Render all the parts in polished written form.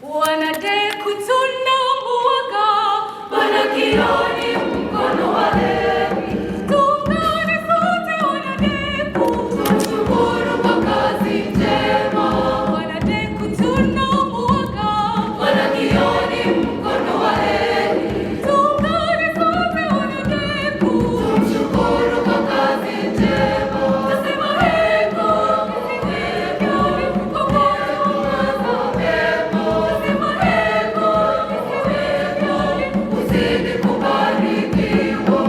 DeKUT tunamuaga Bwana Kioni, mkono wa heri. Tuungane sote wana DeKUT, tumshukuru kwa kazi njema. Wana DeKUT tunamuaga Bwana Kioni, mkono wa heri. Tuungane sote wana DeKUT, tumshukuru kwa kazi njema. Tasema heko, kisiweke kwa moyo wa mema. Tasema heko, kisiweke uzidi kubarikiwa.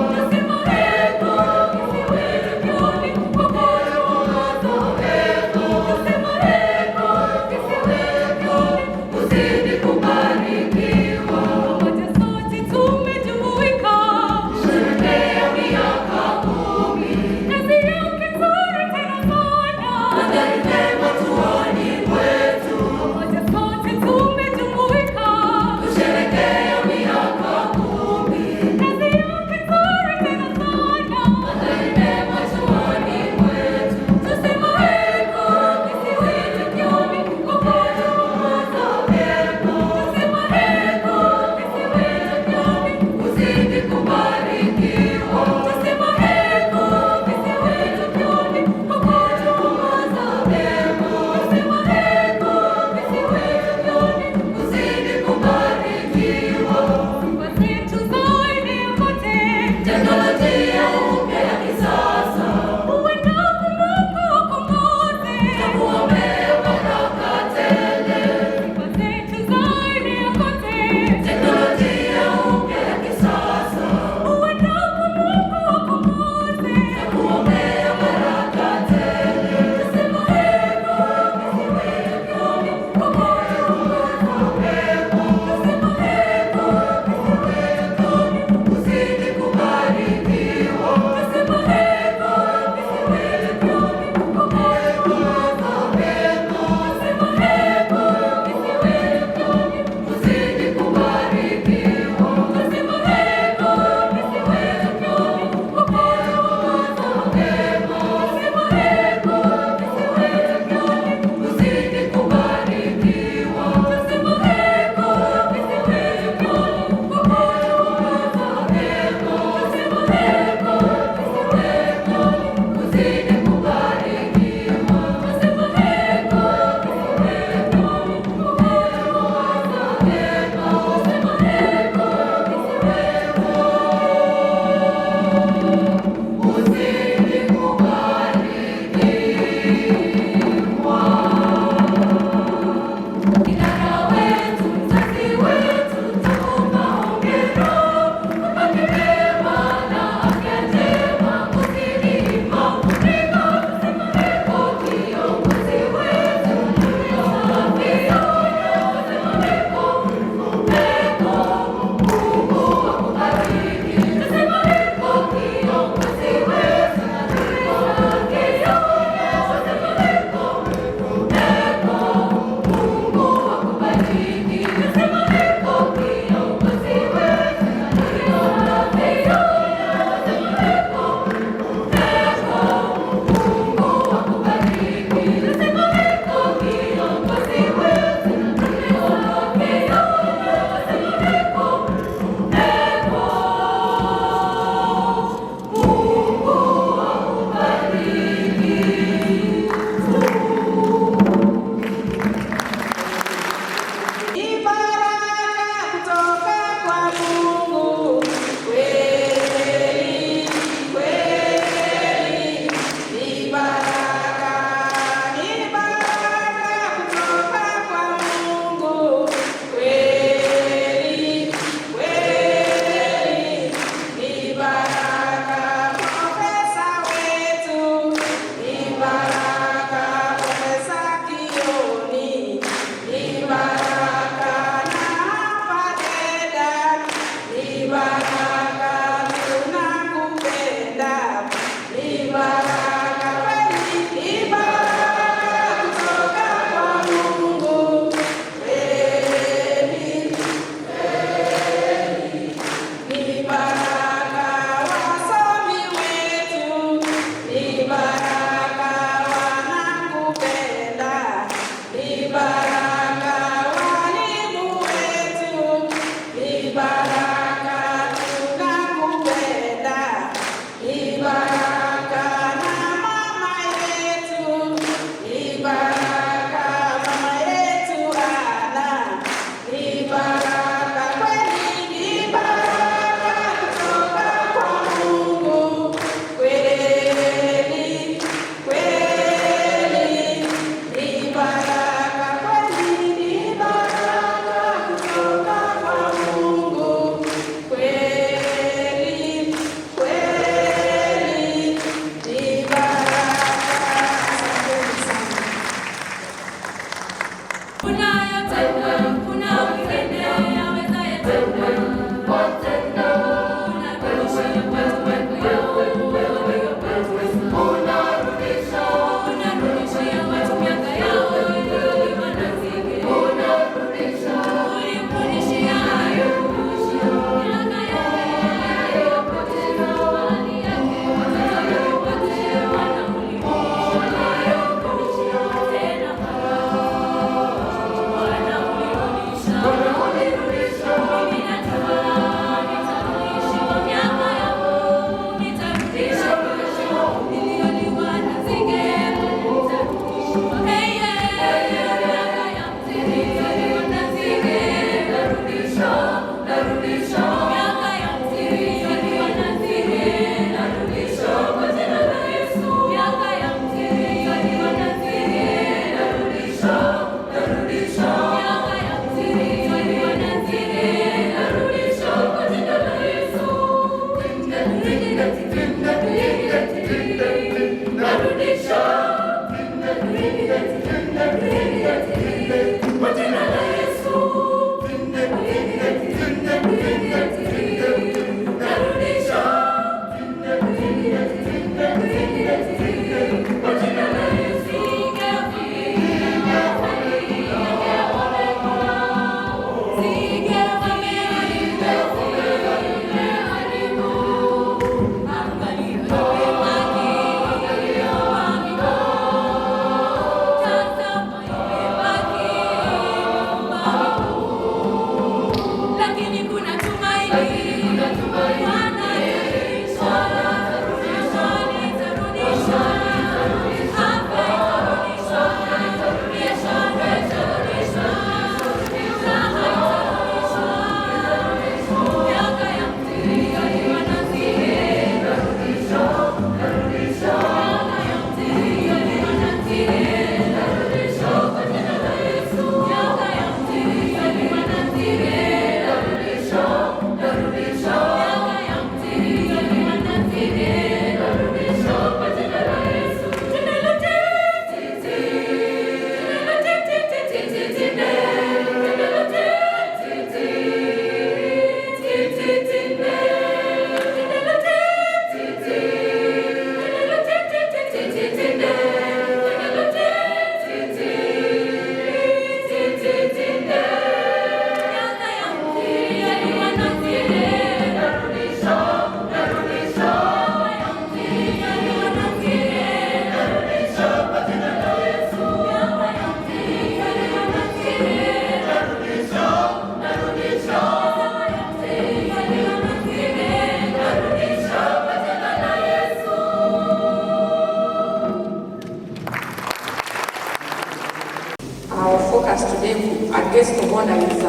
guest of honor is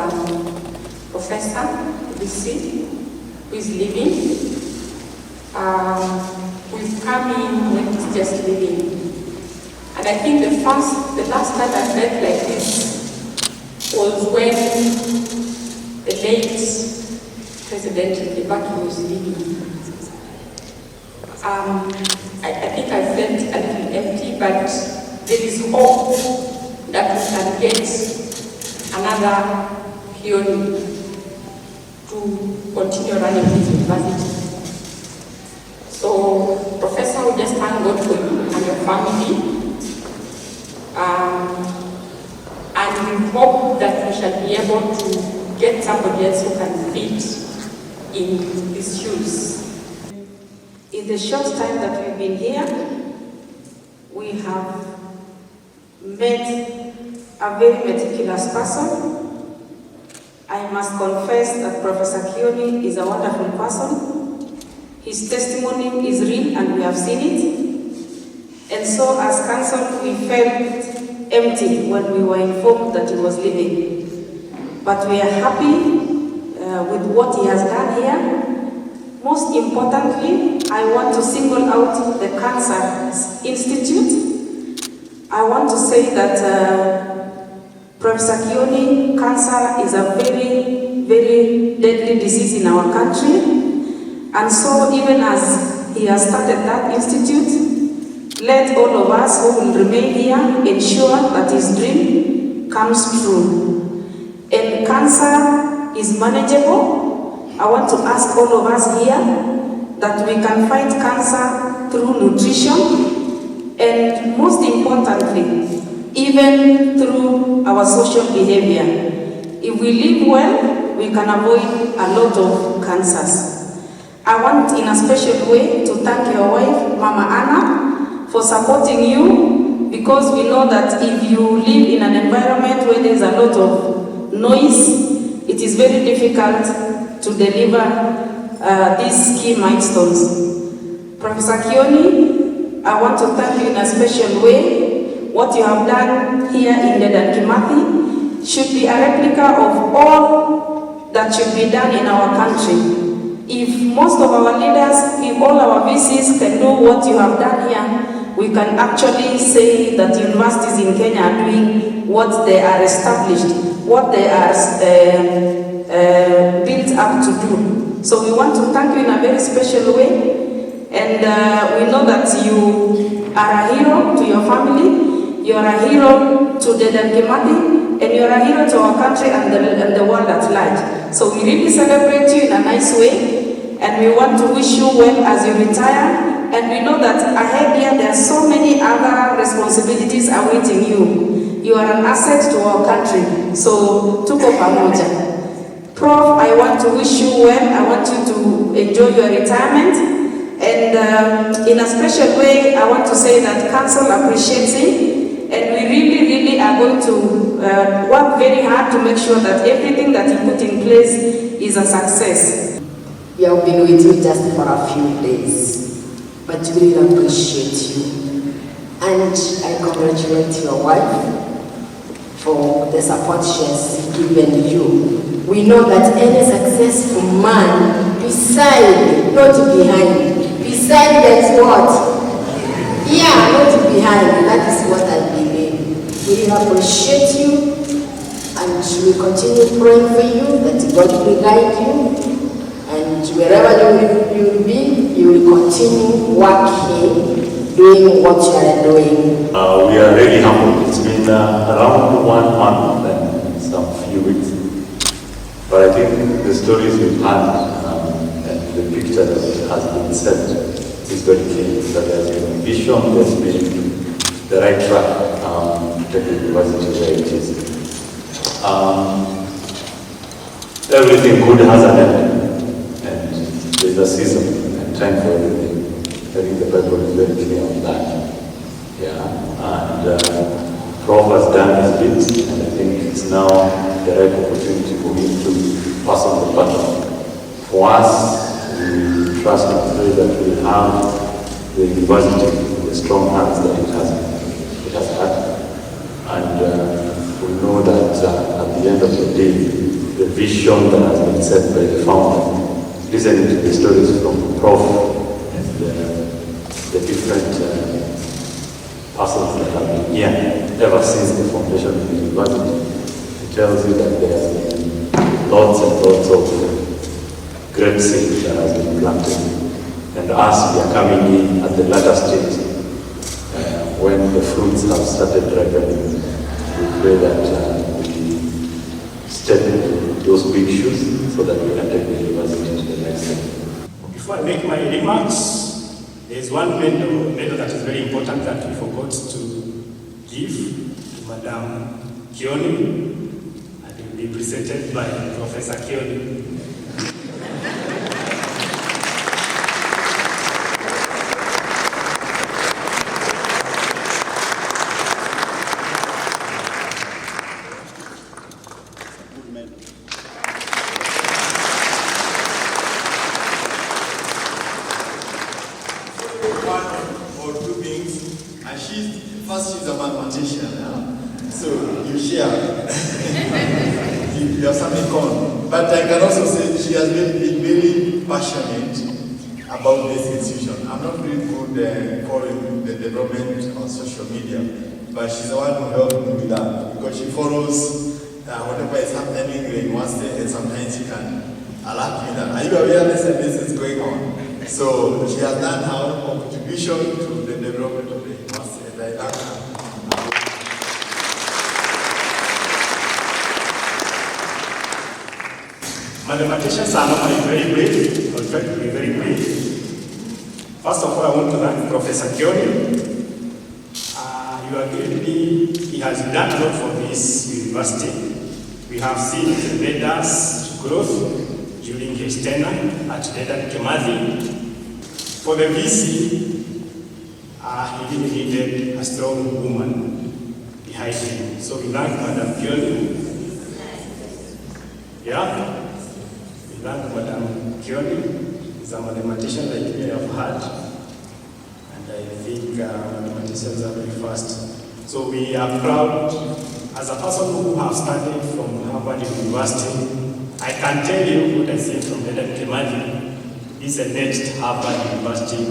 Professor BC, who is leaving, who is coming when he's just leaving. And I think the last time I felt like this was when the late President Kimathi was leaving. I think I felt a little empty, but there is hope that we can get another Kioni to continue running this university. So, Professor, we just thank God for you and your family. And we hope that we shall be able to get somebody else who can fit in these shoes. In the short time that we've been here, we have met a very meticulous person. I must confess that Professor Kioni is a wonderful person. His testimony is real and we have seen it. And so as council, we felt empty when we were informed that he was leaving. But we are happy with what he has done here. Most importantly, I want to single out the Cancer Institute. I want to say that Professor Kioni, cancer is a very, very deadly disease in our country. And so even as he has started that institute, let all of us who will remain here ensure that his dream comes true. And cancer is manageable. I want to ask all of us here that we can fight cancer through nutrition and most importantly, even through our social behavior. If we live well, we can avoid a lot of cancers. I want in a special way to thank your wife, Mama Anna, for supporting you, because we know that if you live in an environment where there's a lot of noise, it is very difficult to deliver these key milestones. Professor Kioni, I want to thank you in a special way. What you have done here in Dedan Kimathi should be a replica of all that should be done in our country. If most of our leaders, if all our VCs can do what you have done here, we can actually say that universities in Kenya are doing what they are established, what they are built up to do. So we want to thank you in a very special way, and we know that you are a hero to your family, you are a hero to Dedan Kimathi, and you are a hero to our country and the world at large. So we really celebrate you in a nice way, and we want to wish you well as you retire. And we know that ahead here there are so many other responsibilities awaiting you. You are an asset to our country. So tuko pamoja. Prof, I want to wish you well. I want you to enjoy your retirement. And in a special way, I want to say that Council appreciates him. And we really are going to work very hard to make sure that everything that he put in place is a success. We have been with you just for a few days, but we really appreciate you. And I congratulate your wife for the support she has given you. We know that any successful man, beside, not behind, beside that's what? Yeah, not behind, that is what I believe. We appreciate you and we continue praying for you, that God will guide you. And wherever you will be, you will continue working, doing what you are doing. We are really humbled. It's been around 1 month and some few weeks. But I think the stories we've had and the picture that has been set is very clear. That there's been a vision, there's been the right track to take the university where it is. Everything good has an end. There's a season and time for everything. I think the Bible is very clear on that. Yeah, and Prof has done his bit, and I think it's now the right opportunity for him to pass on the baton. For us, we trust and pray that we have the university with the strong hands that it has had, and we know that at the end of the day, the vision that has been set by the founder, listening to the stories from Prof and the different persons that have been here ever since the foundation of the university, it tells you that there have been lots and lots of great seeds that has been planted. And as we are coming in at the latter stage, when the fruits have started ripening, we pray that we step into those big shoes so that we can take the university to the next step. Before I make my remarks, there is one medal that is very important that we forgot to give to Madam Kioni, and it will be presented by Professor Kioni. She's a mathematician, so you share. you have something on. But I can also say she has been very passionate about this institution. I'm not really good following the development on social media, but she's the one who helped me with that because she follows whatever is happening in the university, and sometimes she can alert me that, are you aware this and this is going on? So she has done her own contribution to the development of the university, and I thank her. Mathematicians are normally very brave. I'll try to be very brief. First of all, I want to thank Professor Kioni. You agree with me, he has done a lot for this university. We have seen tremendous growth during his tenure at Dedan Kimathi. For the VC, he really needed a strong woman behind him. So we thank Madam Kioni. Yeah? Thank Madam Kioni, is a mathematician like we have had, and I think mathematicians are very fast. So we are proud, as a person who has studied from Harvard University, I can tell you what I see from Dedan Kimathi is the next Harvard University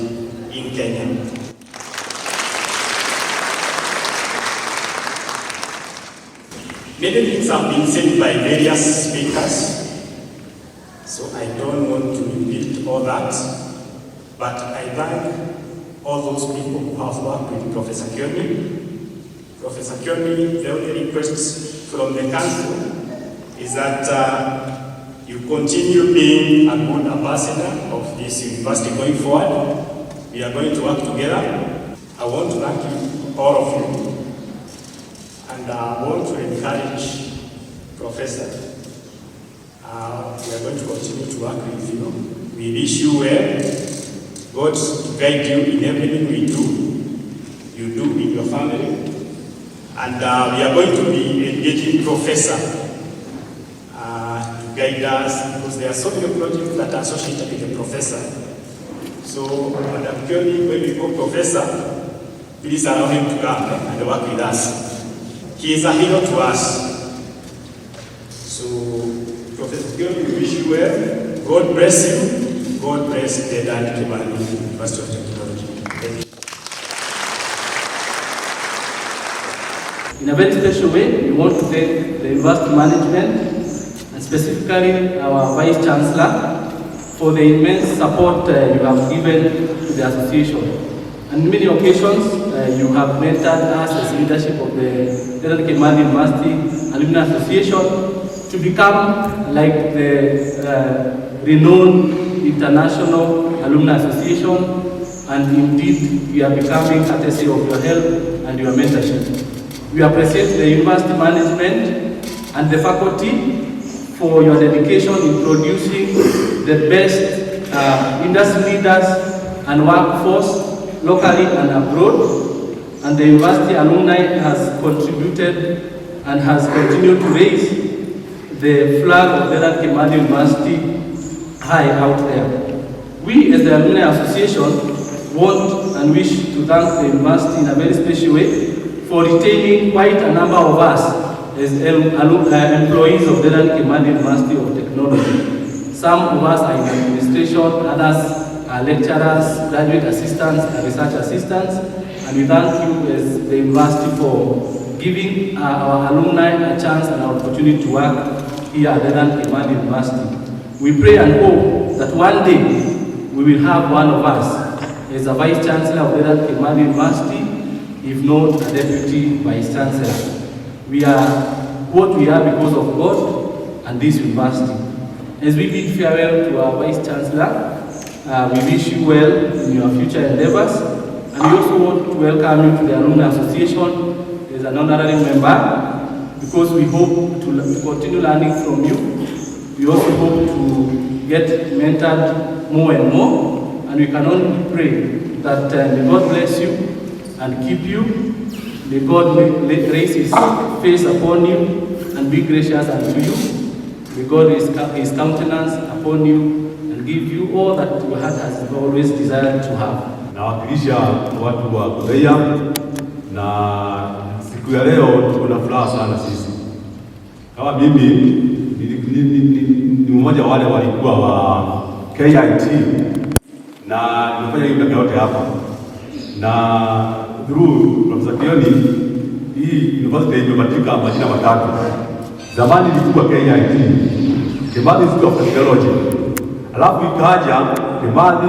in Kenya. Many things have been said by various speakers. So I don't want to repeat all that, but I thank all those people who have worked with Professor Kioni. Professor Kioni, the only request from the council is that you continue being a good ambassador of this university going forward. We are going to work together. I want to thank you, all of you, and I want to encourage Professor. we are going to continue to work with you. We wish you well. God guide you in everything we do. You do with your family. And we are going to be engaging Professor to guide us, because there are so many projects that are associated with the Professor. So, Madam Kioni, when we go Professor, please allow him to come and work with us. He is a hero to us. So, Professor Kioni, we wish you well. God bless you. God bless Dedan Kimathi, University of Technology. Thank you. In a very special way, we want to thank the university management, and specifically our Vice Chancellor, for the immense support you have given to the association. On many occasions, you have mentored us as leadership of the Dedan Kimathi University Alumni Association to become like the renowned international alumni association, and indeed we are becoming courtesy of your help and your mentorship. We appreciate the university management and the faculty for your dedication in producing the best industry leaders and workforce locally and abroad. And the university alumni has contributed and has continued to raise the flag of Dedan Kimathi University high out there. We as the Alumni Association want and wish to thank the university in a very special way for retaining quite a number of us as employees of Dedan Kimathi University of Technology. Some of us are in administration, others are lecturers, graduate assistants, and research assistants. And we thank you as the university for giving our alumni a chance and an opportunity to work here at Dedan Kimathi University. We pray and hope that one day we will have one of us as a Vice Chancellor of Dedan Kimathi University, if not a Deputy Vice Chancellor. We are what we are because of God and this university. As we bid farewell to our Vice Chancellor, we wish you well in your future endeavors, and we also want to welcome you to the Alumni Association as an honorary member, because we hope to continue learning from you. We also hope to get mentored more and more, and we can only pray that may God bless you and keep you. May God raise His face upon you and be gracious unto you. May God raise His countenance upon you and give you all that your heart has always desired to have. Nawakilisha watu wa Korea, na siku ya leo tuko na furaha sana sisi. Kama mimi ni mmoja wale walikuwa wa KIT na nimefanya hiyo miaka yote hapa. Na through Prof. Kioni, hii university imebadilika majina matatu. Zamani ilikuwa KIT, Kimathi Institute of Technology. Alafu ikaja Kimathi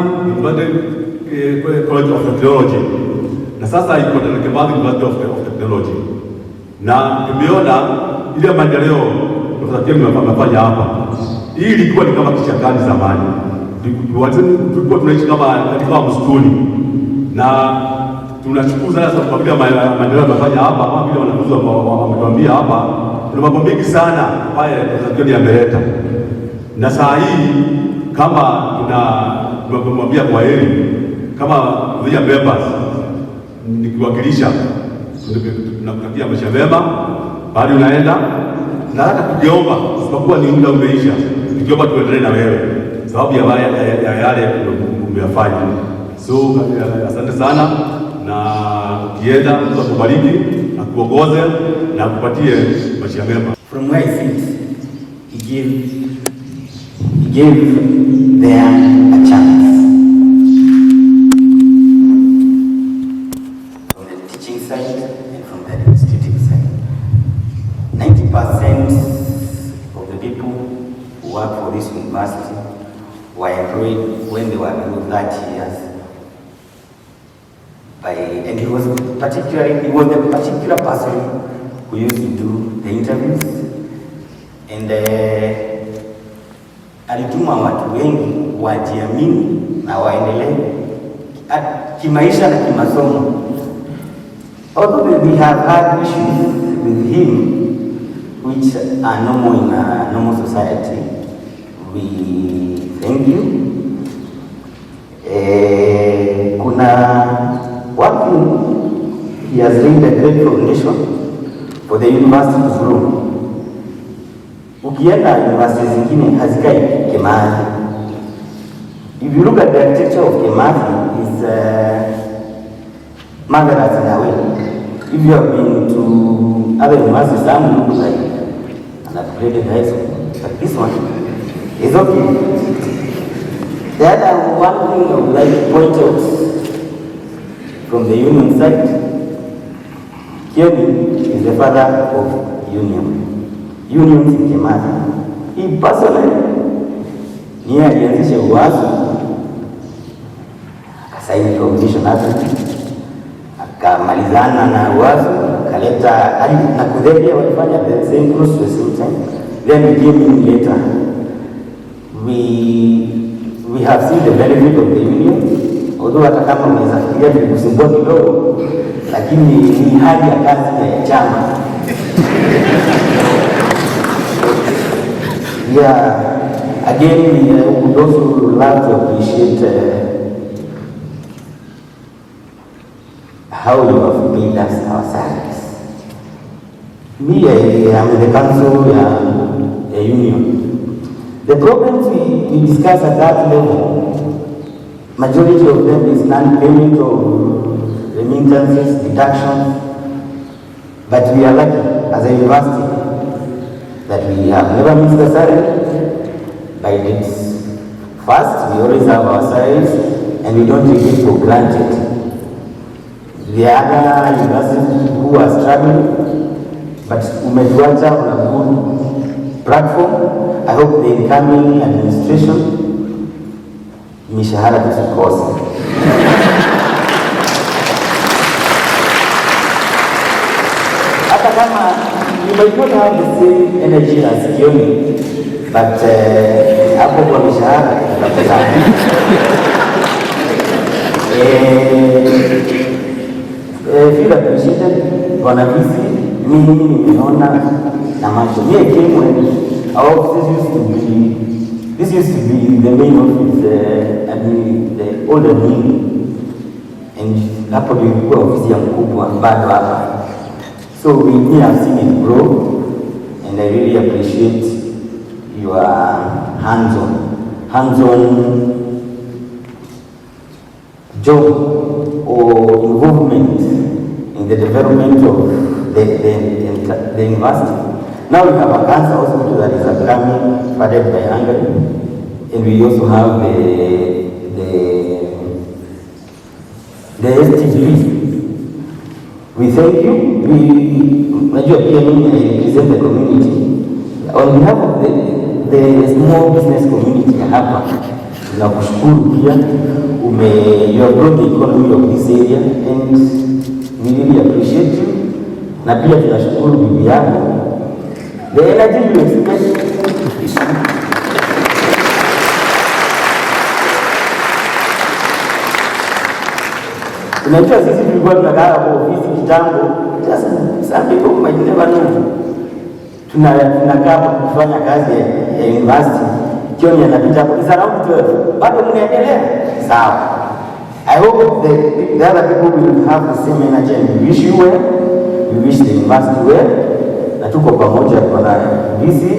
College of Technology. Na sasa iko Kimathi University of Technology. Na tumeona ile maendeleo Prof. Kioni amefanya hapa. Hii ilikuwa ni kama kichakani zamani. Tulikuwa tunaishi kama katika msituni. Na tunashukuru sana kwa vile maendeleo yamefanya hapa, kama vile wanafunzi wametuambia hapa, kuna mambo mengi sana ambayo Prof. ameleta. Na saa hii kama tunamwambia kwa heri kama vile members, nikiwakilisha tunakutakia maisha mema bali unaenda, na hata kujiomba sababu ni muda umeisha, tukiomba tuendelee na wewe sababu ya yale umeyafanya. So asante sana, na ukienda Mungu akubariki, akuongoze na akupatie maisha mema. From where I sit, he gave them a chance. From the teaching side and from the instituting side. 90% of the people who work for this university were employed when they were below 30 years. And he was the particular person who used to do the interviews, and alituma watu wengi wajiamini na waendelee kimaisha na kimasomo. Although we have had issues with him which are normal in a normal society, we thank you. Kuna one thing, he has laid a great foundation for the university to grow. Ukienda university zingine hazikai Kimathi. If you look at the architecture of Kimathi, it's marvelous in a way. If you have been to other universities, some look like an upgraded high school, but this one is okay. The other one thing I would like to point out from the union side, Kioni is the father of unions in Kimathi. He personally, niye alianzisha UASU, akasaini provision akamalizana na UASU, akaleta na kudhebia walifanya the same process the same time. Then we came in later. We have seen the benefit of the union, although hata kama unaweza fikiria tulikusumbua kidogo, lakini ni hali ya kazi ya chama. Yeah, again, we would also love to appreciate how you have paid us our salaries. Me, I am in the council union. The problems we discuss at that level, majority of them is non-payment of remittances, deductions, but we are lucky as a university that we have never missed a salary. By its first, we always have our salaries and we don't take it for granted. The other universities who are struggling, but umetuacha on a good platform. I hope the incoming administration, mishahara tusikose. Hata kama you might not have the same energy as Kioni, but hapo kwa mishahara tutakutana. Feel appreciated, Bwana Visi, mimi nimeona na macho. Mie came when our offices used to be the main office, the old admin, and hapo ilikuwa ofisi ya mkubwa bado hapa. So we have seen it grow, and I really appreciate your hands-on job or involvement in the development of the university. Now we have a cancer hospital that is upcoming, funded by Hungary, and we also have the STG. We thank you. I represent the community. On behalf of the small business community hapa, tunakushukuru pia. You have grown the economy of this area, and we really appreciate you. Na pia tunashukuru bibi yako. The energy you expect. Unajua sisi tulikuwa tunakaa kwa ofisi kitambo, just some people might never know. Tunakaa kufanya kazi ya university. Kioni anapita hapo, is around 12. Bado mnaendelea? Sawa. I hope the other people will have the same energy, and we wish you well. We wish the university well. Na tuko pamoja kwa visi,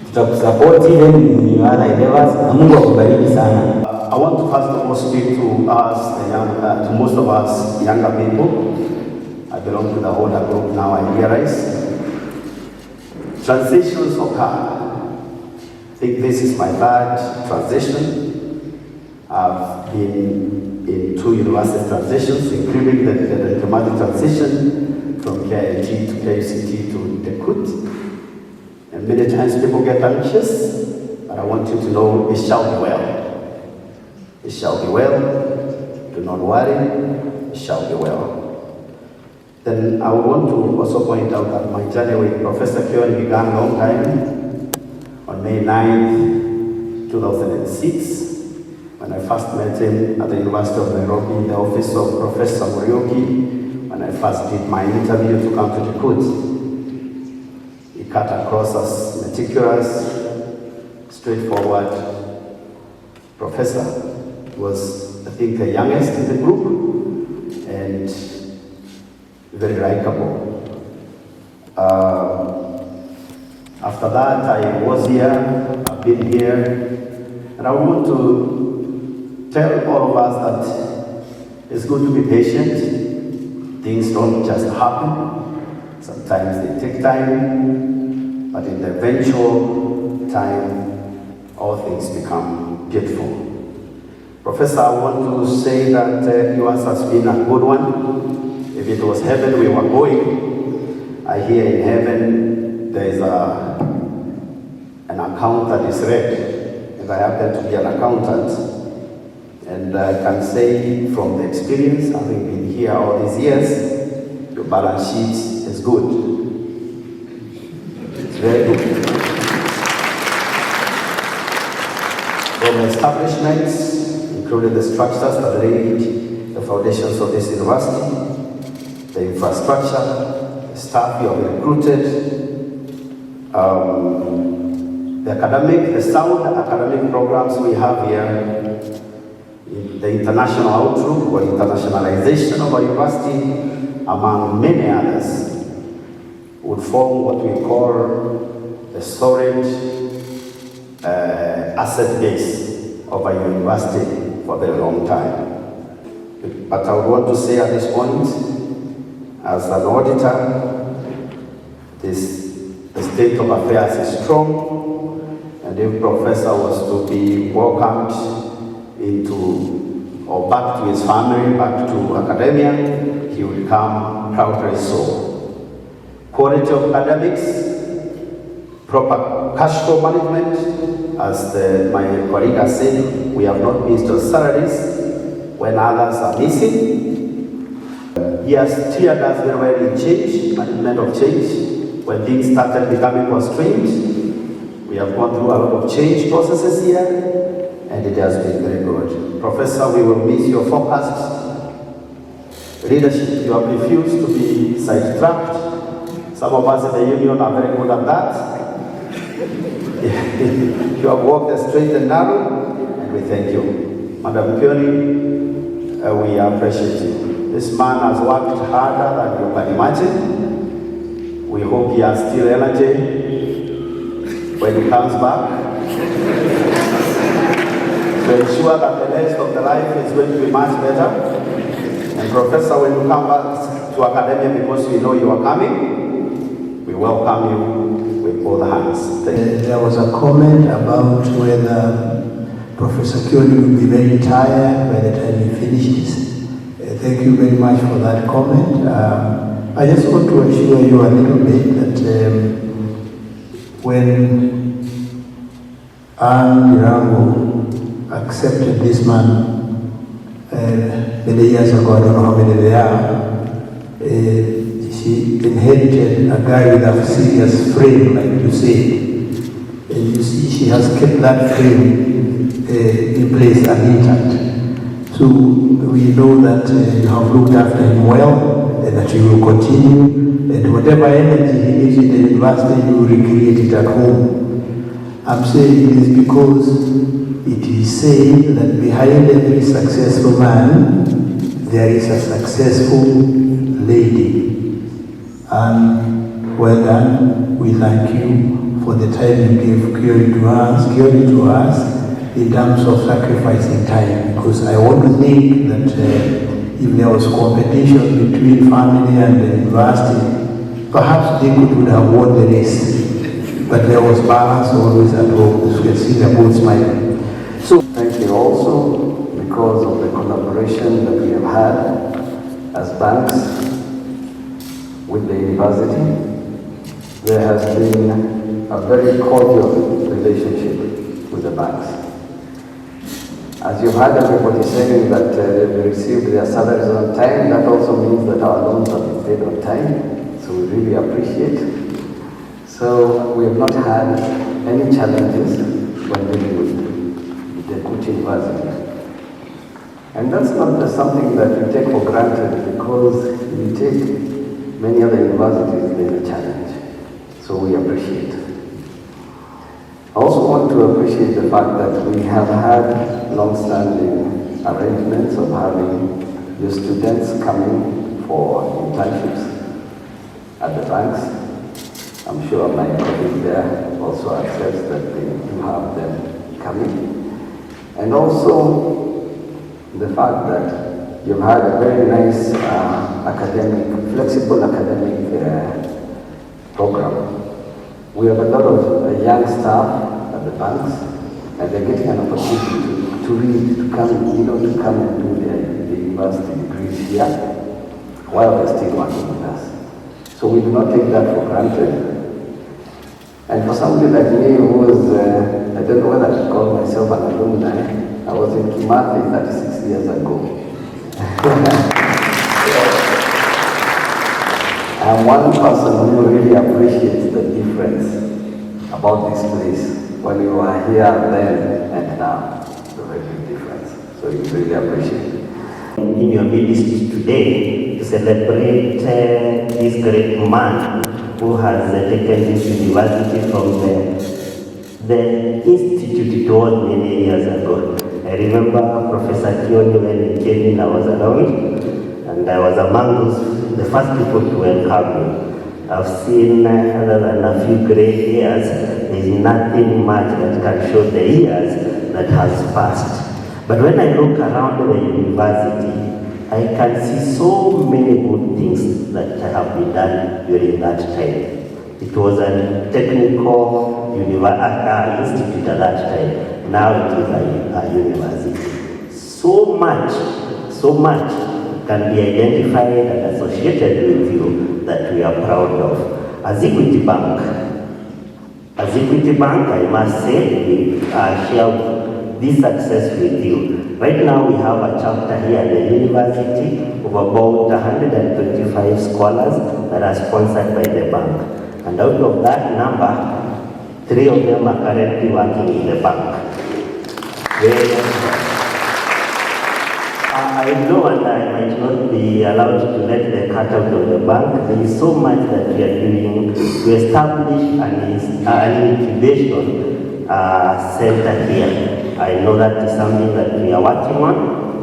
tutakusupport even in your other endeavors. Na Mungu akubariki sana. I want to first of all speak to us, to most of us younger people. I belong to the older group now, I realize. Transitions occur. I think this is my third transition. I've been in 2 university transitions, including the Kimathi transition from KIT to KCT to DeKUT. And many times people get anxious, but I want you to know it shall be well. It shall be well. Do not worry. It shall be well. Then I would want to also point out that my journey with Professor Kioni began a long time, on May 9th, 2006, when I first met him at the University of Nairobi in the office of Professor Murioki, when I first did my interview to come to DeKUT. He cut across as meticulous, straightforward professor. He was, I think, the youngest in the group and very likable. After that, I was here, I've been here, and I want to tell all of us that it's good to be patient. Things don't just happen. Sometimes they take time, but in the eventual time, all things become beautiful. Professor, I want to say that yours has been a good one. If it was heaven we were going, I hear in heaven there is an account that is read, and I happen to be an accountant. And I can say from the experience, having been here all these years, your balance sheet is good. It's very good. From the establishments, including the structures that laid the foundations of this university, the infrastructure, the staff you have recruited, the sound academic programs we have here, the international outlook or internationalization of our university, among many others, would form what we call the solid asset base of our university for a very long time. But I would want to say at this point, as an auditor, the state of affairs is strong, and if Professor was to be welcomed into or back to his family, back to academia, he would come proudly so. Quality of academics, proper cash flow management, as my colleague has said, we have not missed on salaries when others are missing. He has steered us very well in change, management of change. When things started becoming constrained, we have gone through a lot of change processes here, and it has been very good. Professor, we will miss your focused leadership. You have refused to be sidetracked. Some of us in the union are very good at that. You have walked the straight and narrow, and we thank you. Madam Kioni, we appreciate you. This man has worked harder than you can imagine. We hope he has still energy when he comes back to ensure that the rest of the life is going to be much better. And Professor, when you come back to academia, because we know you are coming, we welcome you with both hands. There was a comment about whether Professor Kioni will be very tired by the time he finishes. Thank you very much for that comment. I just want to assure you a little bit that when Ndirangu accepted this man many years ago, I don't know how many they are, she inherited a guy with a serious frame, like you say. And you see, she has kept that frame in place and intact. So we know that you have looked after him well, and that you will continue, and whatever energy he needs in the university, you will recreate it at home. I'm saying this because it is said that behind every successful man, there is a successful lady. And well done, we thank you for the time you gave Kioni to us, in terms of sacrificing time, because I want to think that if there was competition between family and the university, perhaps DeKUT would have won the race. But there was balance always at home. You can see them both smiling. So thank you also because of the collaboration that we have had as banks with the university. There has been a very cordial relationship with the banks. As you've heard everybody saying that they've received their salaries on time, that also means that our loans have been paid on time. So we really appreciate. So we have not had any challenges when dealing with the DeKUT University. And that's not something that we take for granted, because we take many other universities, there's a challenge. So we appreciate. I also want want to appreciate the fact that we have had long-standing arrangements of having your students coming for internships at the banks. I'm sure my colleague there also accepts that they do have them coming. And also the fact that you've had a very nice flexible academic program. We have a lot of young staff at the banks, and they're getting an opportunity to read, to come and do their university degrees here while they're still working with us. So we do not take that for granted. And for somebody like me who was, I don't know whether to call myself an alumni, I was in Kimathi 36 years ago. I'm one person who really appreciates the difference about this place when you are here then and now. It's a very big difference. So you really appreciate it. In your midst today to celebrate this great man who has taken this university from the institute it was many years ago. I remember Professor Kioni when he came in, I was around, and I was among the first people to welcome me. I've seen, other than a few gray hairs, there is nothing much that can show the years that has passed. But when I look around the university, I can see so many good things that have been done during that time. It was a technical institute at that time. Now it is a university. So much can be identified and associated with you that we are proud of. As Equity Bank, I must say, we share this success with you. Right now we have a chapter here at the university of about 125 scholars that are sponsored by the bank. And out of that number, 3 of them are currently working in the bank. I know, and I might not be allowed to let the cat out of the bag. There is so much that we are doing to establish an incubation center here. I know that is something that we are working on,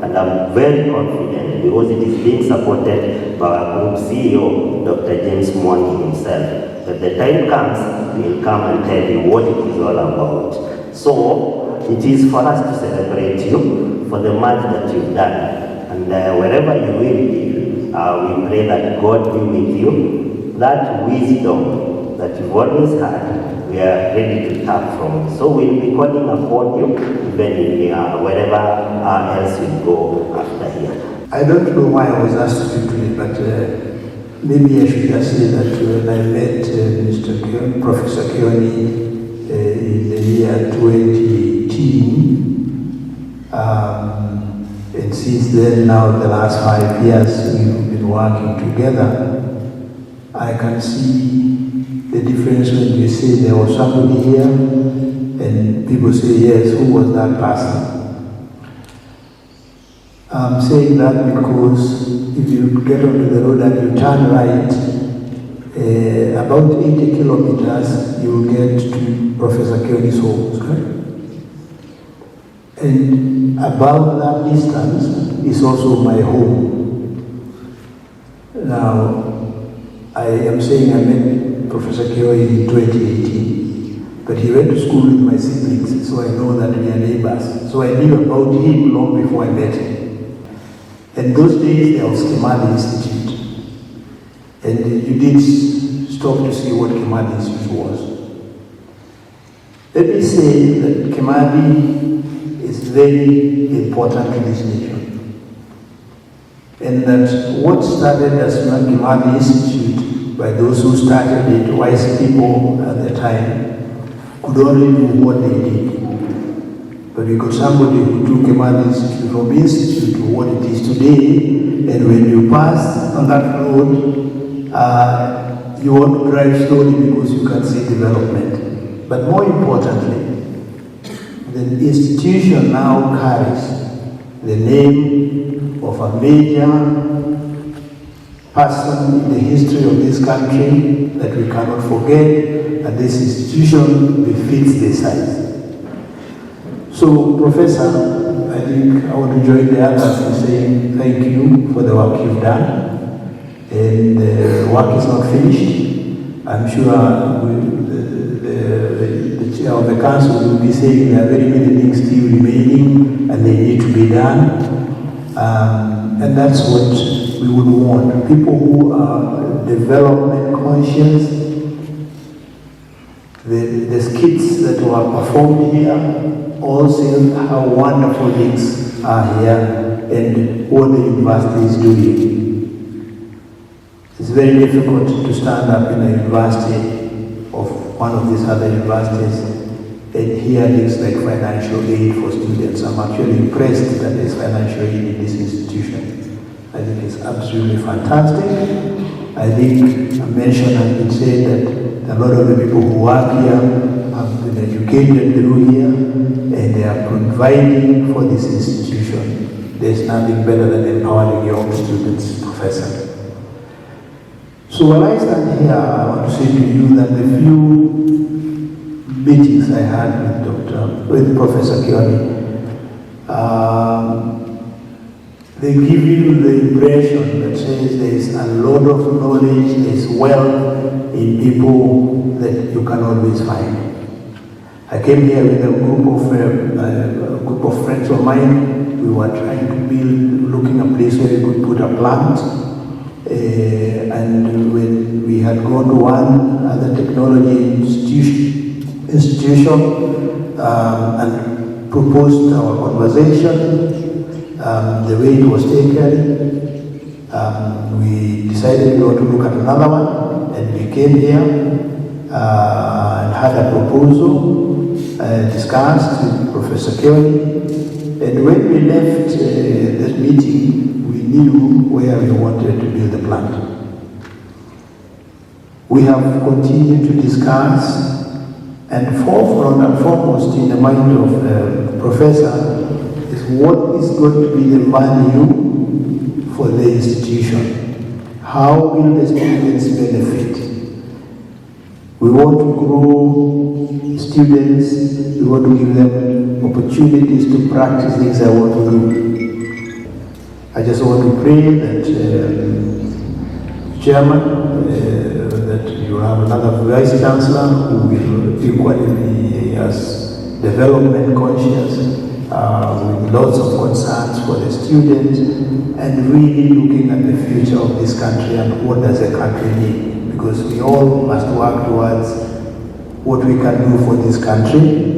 and I'm very confident because it is being supported by our group CEO, Dr. James Mwani himself. When the time comes, he will come and tell you what it is all about. So it is for us to celebrate you for the much that you've done. And wherever you will be, we pray that God be with you. That wisdom that you've always had, we are ready to tap from. So we'll be calling upon you even in wherever else you go after here. I don't know why I was asked to do it, but maybe I should just say that when I met Mr. Kioni, Professor Kioni in the year 2018, and since then, now the last 5 years, we've been working together. I can see the difference when you say there was somebody here, and people say, yes, who was that person? I'm saying that because if you get onto the road and you turn right, about 80 kilometers, you will get to Professor Kioni's home, correct? And about that distance is also my home. Now, I am saying I met Professor Kioni in 2018, but he went to school with my siblings, so I know that we are neighbors. So I knew about him long before I met him. And those days there was Kimathi Institute, and you did stop to see what Kimathi Institute was. Let me say that Kimathi is very important to this nation. And that what started as Kimathi Institute by those who started it, wise people at the time, could only do what they did. But we got somebody who took Kimathi Institute from institute to what it is today, and when you pass on that road, you want to drive slowly because you can see development. But more importantly, the institution now carries the name of a major person in the history of this country that we cannot forget, and this institution befits the size. So, Professor, I think I want to join the others in saying thank you for the work you've done. And the work is not finished. I'm sure the chair of the council will be saying there are very many things still remaining and they need to be done. And that's what we would want. People who are development conscious. The skits that were performed here all say how wonderful things are here and what the university is doing. It's very difficult to stand up in a university of one of these other universities and hear things like financial aid for students. I'm actually impressed that there's financial aid in this institution. I think it's absolutely fantastic. I think I mentioned and been said that a lot of the people who work here have been educated through here and they are providing for this institution. There's nothing better than empowering young students, Professor. So while I stand here, I want to say to you that the few meetings I had with Professor Kioni, they give you the impression that says there is a lot of knowledge, there is wealth in people that you can always find. I came here with a group of friends of mine. We were trying to build, looking at a place where we could put a plant. And when we had gone to one other technology institution and proposed our conversation, the way it was taken, we decided we want to look at another one, and we came here and had a proposal, discussed with Professor Kioni, and when we left that meeting, we knew where we wanted to build the plant. We have continued to discuss, and foremost in the mind of the professor is what is going to be the value for the institution. How will the students benefit? We want to grow students, we want to give them opportunities to practice things I want to do. I just want to pray that Chairman, that you have another Vice Chancellor who will equally be as development conscious, with lots of concerns for the students, and really looking at the future of this country and what does the country need, because we all must work towards what we can do for this country.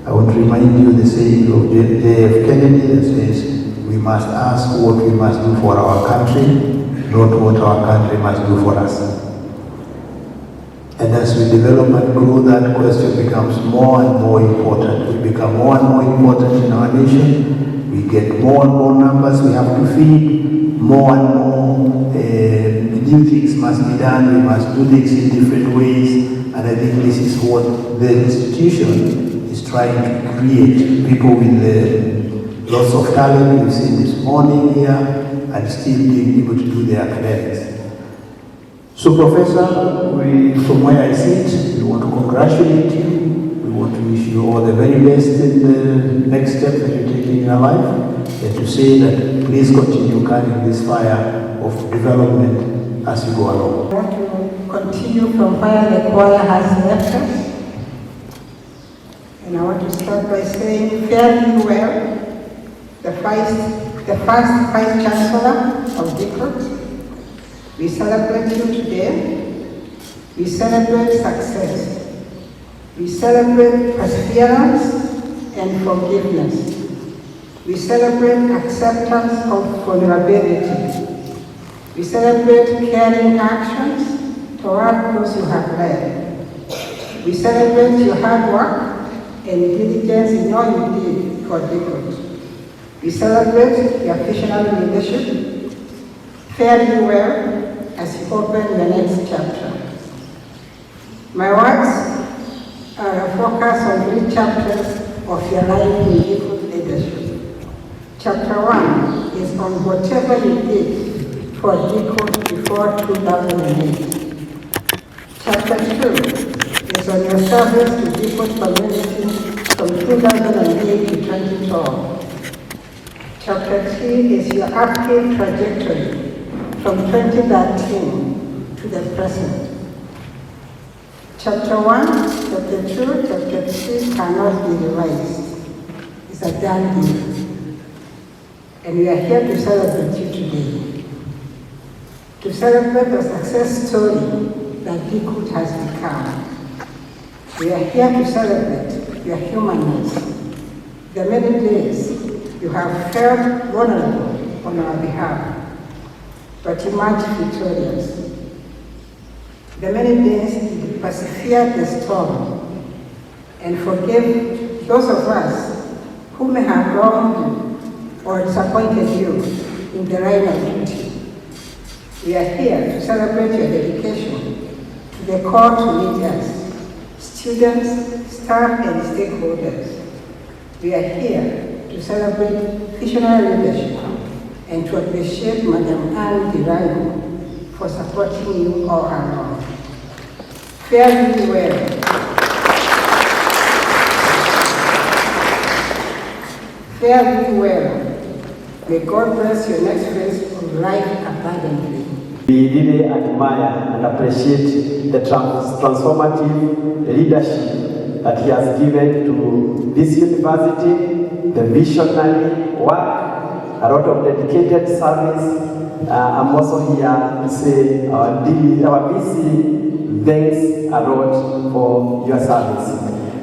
I want to remind you the saying of J.F. Kennedy that says, we must ask what we must do for our country, not what our country must do for us. And as we develop and grow, that question becomes more and more important. We become more and more important in our nation. We get more and more numbers we have to feed, more and more new things must be done. We must do things in different ways. And I think this is what the institution is trying to create. People with lots of talent, we've seen this morning here, and still being able to do their academics. So, Professor, from where I sit, we want to congratulate you. We want to wish you all the very best in the next step that you're taking in your life, and to say that please continue carrying this fire of development as you go along. I want to continue from where the choir has left us. And I want to start by saying, fare you well, the first Vice Chancellor of DeKUT. We celebrate you today. We celebrate success. We celebrate perseverance and forgiveness. We celebrate acceptance of vulnerability. We celebrate caring actions toward those you have led. We celebrate your hard work and diligence in all you did for DeKUT. We celebrate your visionary leadership. Fare you well as you open the next chapter. My words are a focus on 3 chapters of your life in DeKUT leadership. Chapter 1 is on whatever you did for DeKUT before 2008. Chapter 2 is on your service to DeKUT community from 2008 to 2012. Chapter 3 is your uphill trajectory from 2013 to the present. Chapter 1, Chapter 2, Chapter 3 cannot be revised. It's a done deal. And we are here to celebrate you today. To celebrate the success story that DeKUT has become. We are here to celebrate your humanness. The many days you have felt vulnerable on our behalf, but emerged victorious. The many days you persevered the storm and forgave those of us who may have wronged you or disappointed you in the line of duty. We are here to celebrate your dedication to the core to lead us, students, staff, and stakeholders. We are here to celebrate visionary leadership and to appreciate Madam Ndirangu for supporting you all along. Fare you well. Fare you well. May God bless your next phase of life abundantly. We really admire and appreciate the transformative leadership that he has given to this university, the visionary work, a lot of dedicated service. I'm also here to say our VC thanks a lot for your service.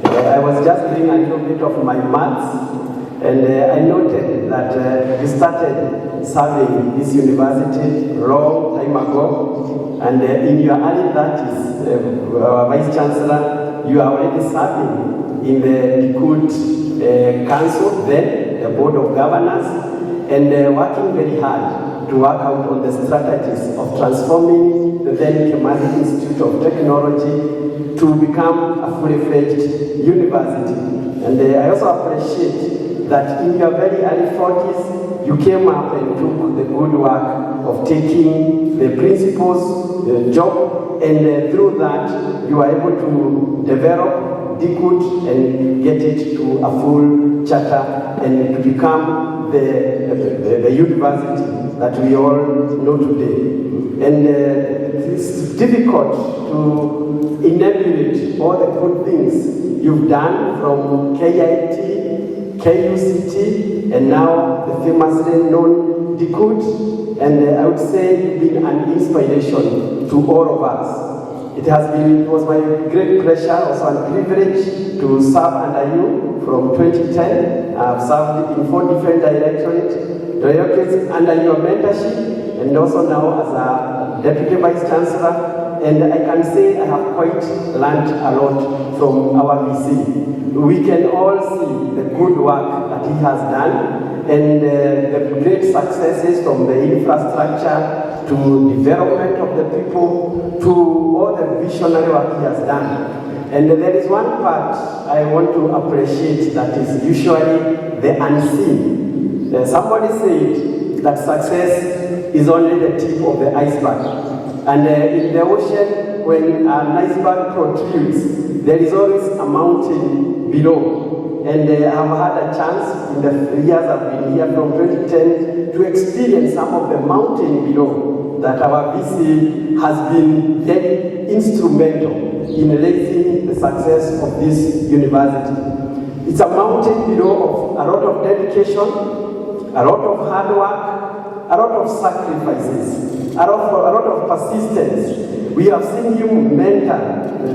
I was just doing a little bit of my maths, and I noted that you started serving this university long time ago, and in your early 30s, Vice Chancellor, you are already serving in the DeKUT Council, then the Board of Governors, and working very hard to work out on the strategies of transforming the then Kimathi Institute of Technology to become a fully-fledged university. And I also appreciate that in your very early 40s, you came up and took the good work of taking the principal's job, and through that, you were able to develop DeKUT and get it to a full charter and to become the university that we all know today. And it's difficult to enumerate all the good things you've done from KIT, KUCT, and now the famously known DeKUT. And I would say you've been an inspiration to all of us. It was my great pleasure, also a privilege to serve under you from 2010. I've served in 4 different directorates under your mentorship, and also now as a Deputy Vice Chancellor. And I can say I have quite learned a lot from our VC. We can all see the good work that he has done, and the great successes from the infrastructure to development of the people, to all the visionary work he has done. And there is one part I want to appreciate that is usually the unseen. Somebody said that success is only the tip of the iceberg. And in the ocean, when an iceberg protrudes, there is always a mountain below. And I have had a chance in the years I've been here from 2010 to experience some of the mountain below that our VC has been very instrumental in raising the success of this university. It's a mountain below of a lot of dedication, a lot of hard work, a lot of sacrifices, a lot of persistence. We have seen you mentor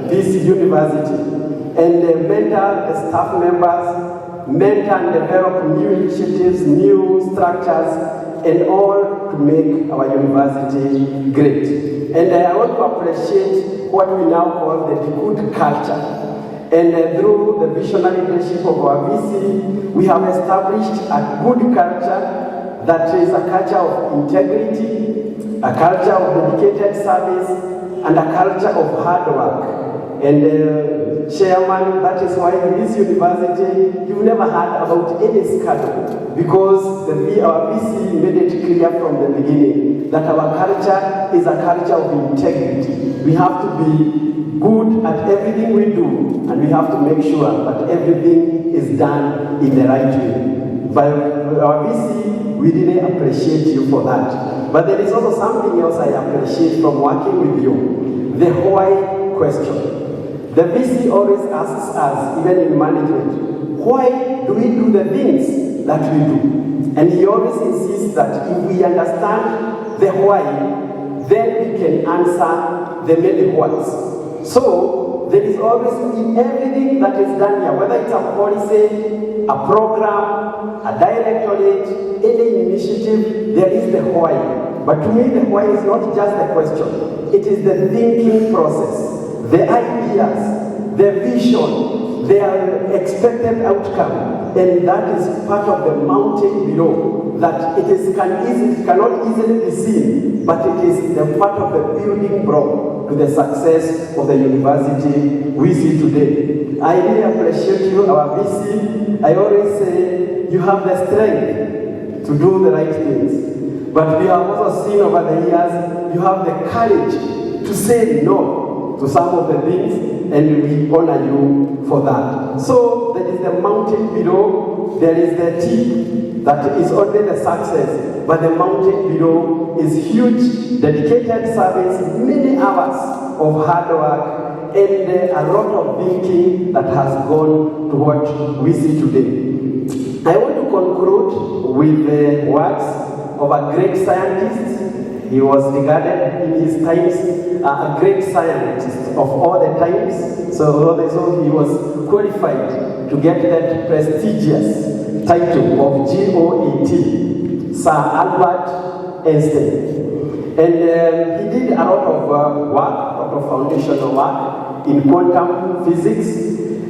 this university and mentor the staff members, mentor and develop new initiatives, new structures, and all to make our university great. And I want to appreciate what we now call the DeKUT culture. And through the visionary leadership of our VC, we have established a good culture that is a culture of integrity, a culture of dedicated service, and a culture of hard work. And Chairman, that is why in this university, you've never heard about any scandal, because our VC made it clear from the beginning that our culture is a culture of integrity. We have to be good at everything we do, and we have to make sure that everything is done in the right way. But our VC, we really appreciate you for that. But there is also something else I appreciate from working with you, the why question. The VC always asks us, even in management, why do we do the things that we do? And he always insists that if we understand the why, then we can answer the many whys. So, there is always in everything that is done here, whether it's a policy, a program, a directorate, any initiative, there is the why. But to me, the why is not just the question. It is the thinking process, the ideas, the vision, their expected outcome. And that is part of the mountain below, that it cannot easily be seen, but it is the part of the building block to the success of the university we see today. I really appreciate you, our VC. I always say you have the strength to do the right things. But we have also seen over the years, you have the courage to say no to some of the things, and we honor you for that. So there is the mountain below, there is the tip that is only the success, but the mountain below is huge, dedicated service, many hours of hard work, and a lot of thinking that has gone to what we see today. I want to conclude with the words of a great scientist. He was regarded in his times a great scientist of all the times. So he was qualified to get that prestigious title of GOET, Sir Albert Einstein. And he did a lot of work, of foundational work in quantum physics.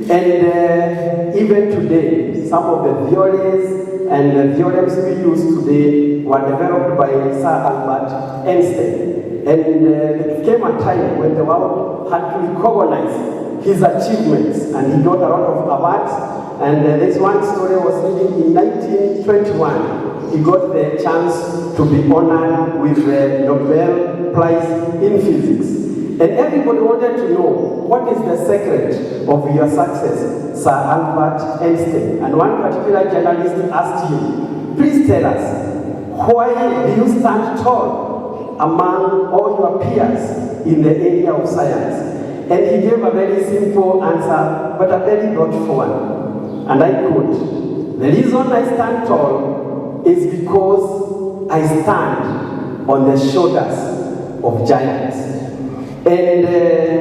And even today, some of the theories and the theorems we use today were developed by Sir Albert Einstein. And there came a time when the world had to recognize his achievements, and he got a lot of awards. And this one story was reading in 1921. He got the chance to be honored with the Nobel Prize in Physics. And everybody wanted to know, what is the secret of your success, Sir Albert Einstein? And one particular journalist asked him, please tell us, why do you stand tall among all your peers in the area of science? And he gave a very simple answer, but a very thoughtful one. And I quote, the reason I stand tall is because I stand on the shoulders of giants. And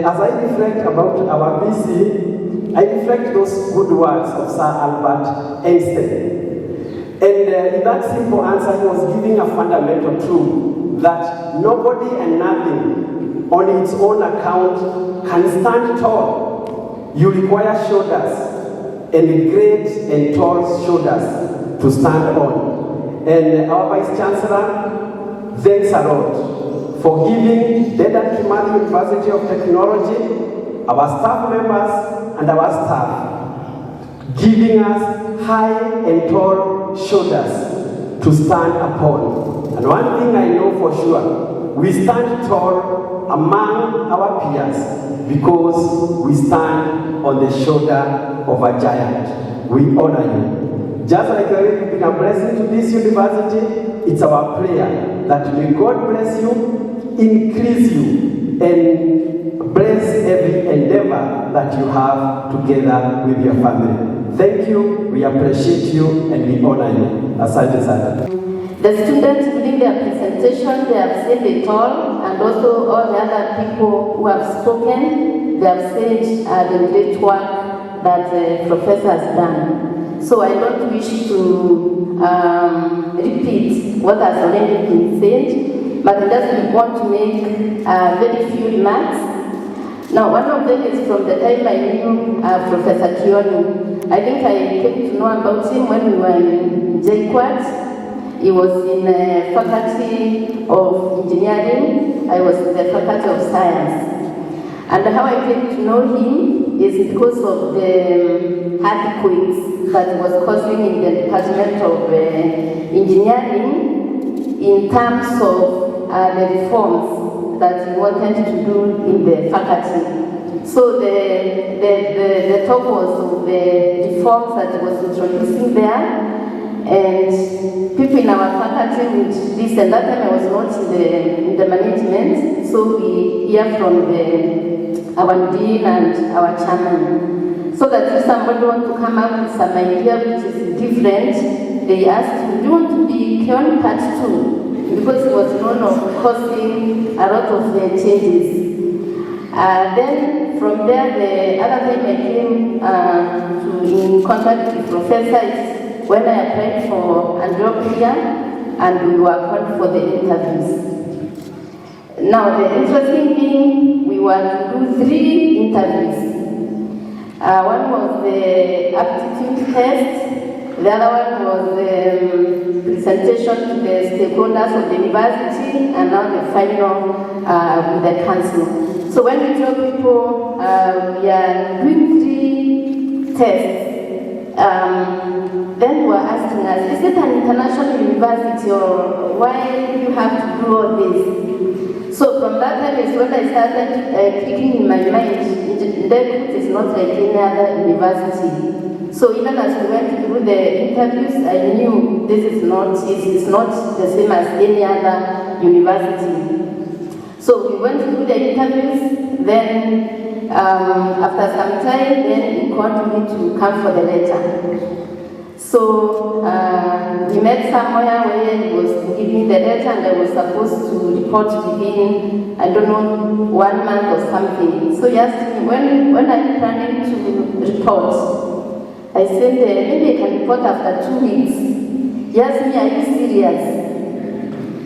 as I reflect about our VC, I reflect those good words of Sir Albert Einstein. And in that simple answer, he was giving a fundamental truth that nobody and nothing on its own account can stand tall. You require shoulders, and great and tall shoulders to stand on. And our Vice Chancellor, thanks a lot for giving Dedan Kimathi University of Technology, our staff members and our staff, giving us high and tall shoulders to stand upon. And one thing I know for sure, we stand tall among our peers because we stand on the shoulder of a giant. We honor you. Just like you've been a blessing to this university, it's our prayer that may God bless you, increase you, and bless every endeavor that you have together with your family. Thank you, we appreciate you, and we honor you. Asante sana. The students during their presentation, they have said it all, and also all the other people who have spoken, they have said the great work that the professor has done. So I don't wish to repeat what has already been said, but I just want to make very few remarks. Now, one of them is from the time I knew Professor Kioni. I think I came to know about him when we were in DeKUT. He was in the Faculty of Engineering. I was in the Faculty of Science. And how I came to know him is because of the earthquakes that was causing in the Department of Engineering in terms of the reforms that he wanted to do in the faculty. So the talk was of the reforms that was introducing there, and people in our faculty would listen. That time I was not in the management, so we hear from our dean and our chairman. So that if somebody wants to come up with some idea which is different, they ask you, do you want to be Kioni Part 2? Because it was known of causing a lot of changes. Then from there, the other time I came in contact with the professor when I applied for a job here, and we were called for the interviews. Now, the interesting thing, we were to do 3 interviews. One was the aptitude test, the other one was the presentation to the stakeholders of the university, and now the final with the council. So when we tell people we are doing 3 tests, then we're asking us, is it an international university or why do you have to do all this? So from that time is when I started clicking in my mind, DeKUT is not like any other university. So even as we went through the interviews, I knew this is not, it's not the same as any other university. So we went through the interviews, then after some time, then he called me to come for the letter. So we met somewhere where he was to give me the letter, and I was supposed to report within, I don't know, 1 month or something. So he asked me, when are you planning to report? I said, maybe I can report after 2 weeks. He asked me, are you serious?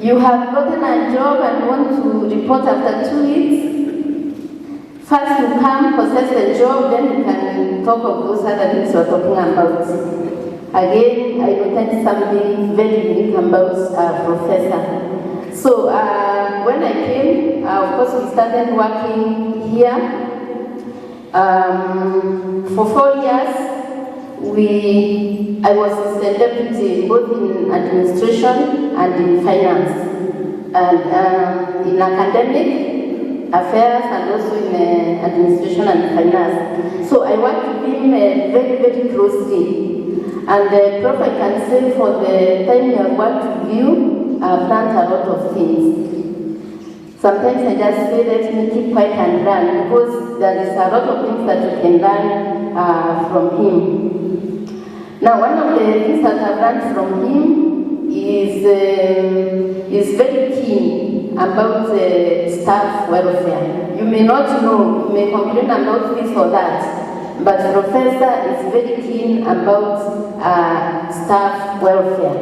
You have gotten a job and want to report after 2 weeks? First you come, possess the job, then you can talk of those other things you're talking about. Again, I noted something very unique about Professor. So when I came, of course we started working here. For 4 years, I was the deputy both in administration and in finance, and in academic affairs and also in administration and finance. So I worked with him very, very closely. And Prof, I can say for the time you have worked with you, I've learned a lot of things. Sometimes I just say, let me keep quiet and learn, because there is a lot of things that you can learn from him. Now, one of the things that I've learned from him is very keen about staff welfare. You may not know, you may complain about this or that, but Professor is very keen about staff welfare.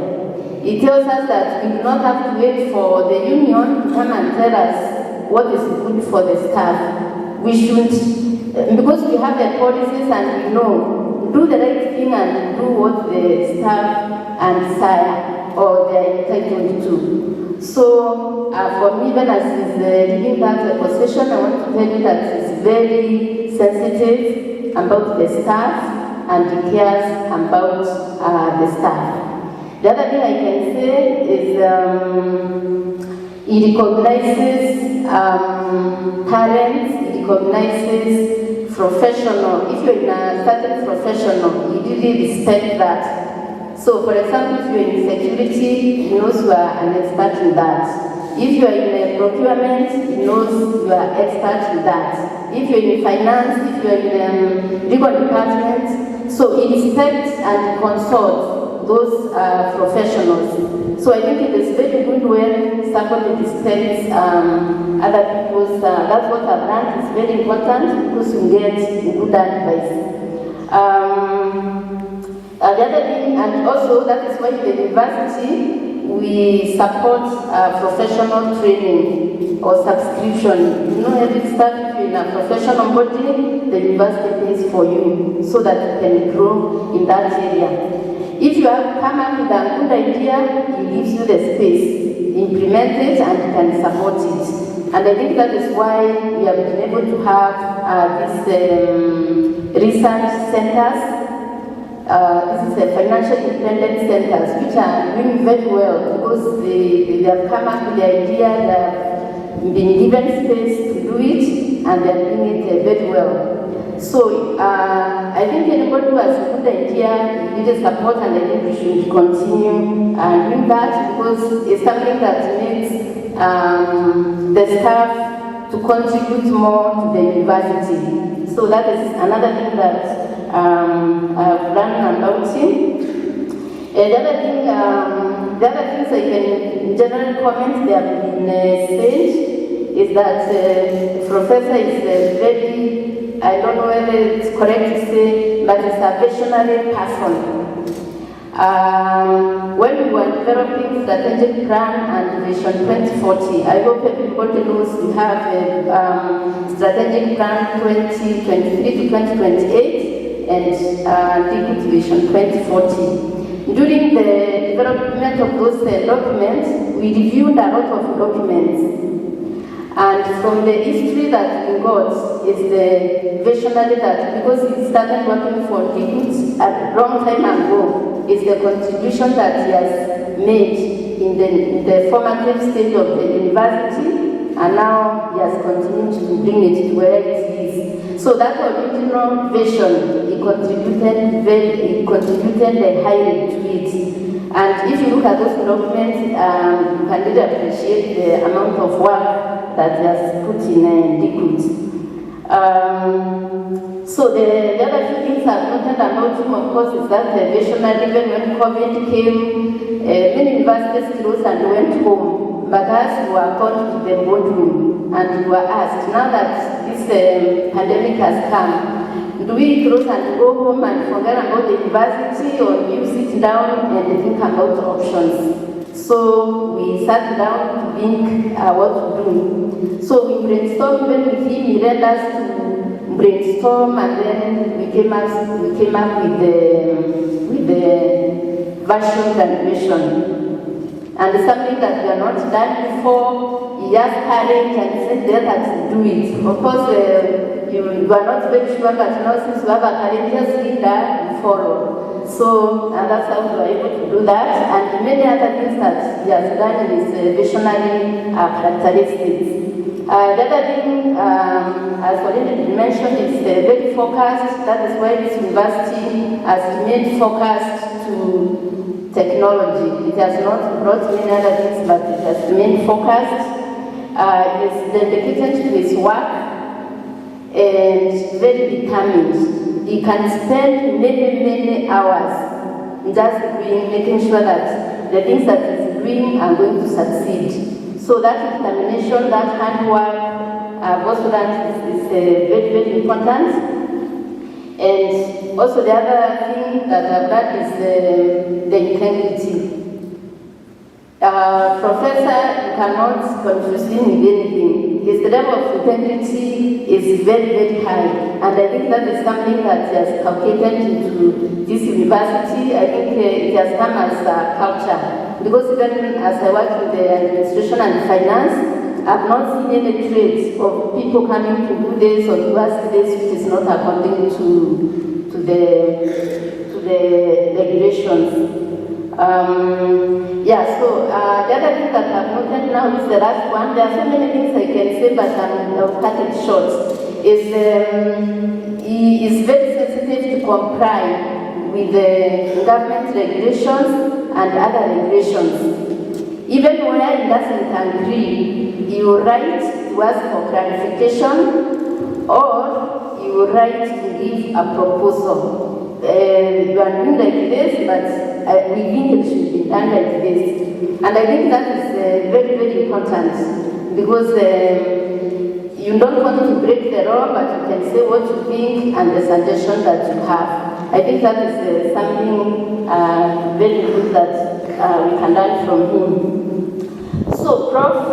He tells us that we do not have to wait for the union to come and tell us what is good for the staff. We should, because we have the policies and we know, do the right thing and do what the staff and desire or they are entitled to. So for me, even as he's leaving that position, I want to tell you that he's very sensitive about the staff and he cares about the staff. The other thing I can say is he recognizes talent, he recognizes professional. If you're in a certain professional, he really respects that. So for example, if you're in security, he knows you are an expert in that. If you're in procurement, he knows you are expert in that. If you're in finance, if you're in legal department, so he respects and consults those professionals. So I think it is very good when somebody respects other people's, that's what I've learned is very important because you get good advice. The other thing, and also that is why in the university we support professional training or subscription. You know, every staff in a professional body, the university pays for you so that you can grow in that area. If you have come up with a good idea, he gives you the space, implement it, and you can support it. And I think that is why we have been able to have these research centers. This is a financial independent centers, which are doing very well because they have come up with the idea that been given space to do it, and they're doing it very well. So I think anybody who has a good idea, needs support, and I think we should continue doing that, because it's something that needs the staff to contribute more to the university. So that is another thing that I've learned about him. The other things I can generally comment, they have been said, is that Professor is very, I don't know whether it's correct to say, but it's a visionary person. When we were developing strategic plan and vision 2040, I hope everybody knows we have a strategic plan 2023 to 2028 and DeKUT vision 2040. During the development of those documents, we reviewed a lot of documents. And from the history that we got is the visionary that, because he started working for DeKUT a long time ago, is the contribution that he has made in the formative stage of the university, and now he has continued to bring it to where it is. So that original vision, he contributed highly to it. And if you look at those documents, you can really appreciate the amount of work that he has put in DeKUT. So the other few things I've noted about him, of course, is that the visionary, even when COVID came, many universities closed and went home. But us, we were called to the boardroom and we were asked, now that this pandemic has come, do we close and go home and forget about the university, or do you sit down and think about options? So we sat down to think what to do. So we brainstormed even with him, he led us to brainstorm, and then we came up with the version and vision. And something that we have not done before, he has courage and said, let us do it. Of course, you are not very sure, but now since you have a courageous leader, you follow. So, and that's how we are able to do that. And many other things that he has done in his visionary characteristics. The other thing, as already mentioned, is very focused. That is why this university has remained focused to technology. It has not brought many other things, but it has remained focused. It is dedicated to his work and very determined. He can spend many hours just making sure that the things that he's doing are going to succeed. So that determination, that handwork, also that is very important. And also the other thing that I've got is the integrity. Professor, you cannot confuse him with anything. His level of integrity is very high. And I think that is something that has calculated into this university. I think it has come as a culture. Because even as I work in the administration and finance, I've not seen any traits of people coming to do this or to ask this which is not according to the regulations. So the other thing that I've noted now is the last one. There are so many things I can say, but I'll cut it short. He is very sensitive to comply with the government regulations and other regulations. Even where he doesn't agree, he will write to ask for clarification, or he will write to give a proposal. You are doing like this, but we think it should be done like this. And I think that is very important, because you don't want to break the law, but you can say what you think and the suggestion that you have. I think that is something very good that we can learn from him. So, Prof,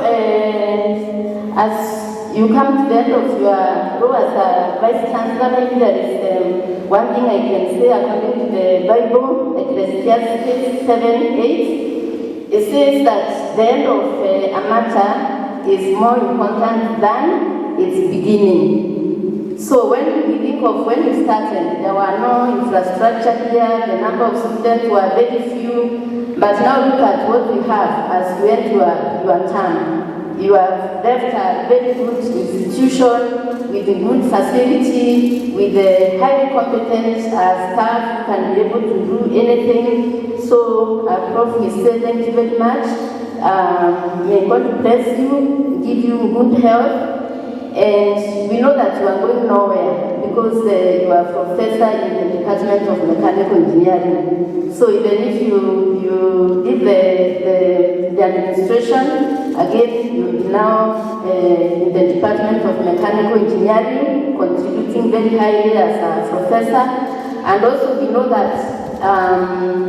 as you come to the end of your role as a Vice Chancellor, maybe there is one thing I can say according to the Bible, Ecclesiastes 7:8. It says that the end of a matter is more important than its beginning. So when we think of when we started, there were no infrastructure here, the number of students were very few, but now look at what we have as you enter your term. You have left a very good institution with a good facility, with a highly competent staff who can be able to do anything. So, Prof, we say thank you very much. May God bless you, give you good health. And we know that you are going nowhere because you are a professor in the Department of Mechanical Engineering. So even if you leave the administration, again, you are now in the Department of Mechanical Engineering, contributing very highly as a professor. And also we know that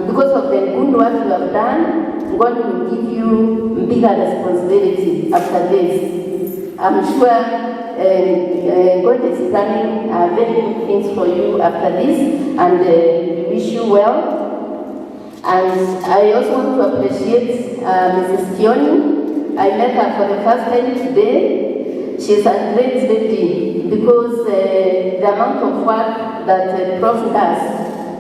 because of the good work you have done, God will give you bigger responsibility after this. I'm sure God is planning very good things for you after this, and we wish you well. And I also want to appreciate Mrs. Kioni. I met her for the first time today. She's a great lady because the amount of work that Prof does,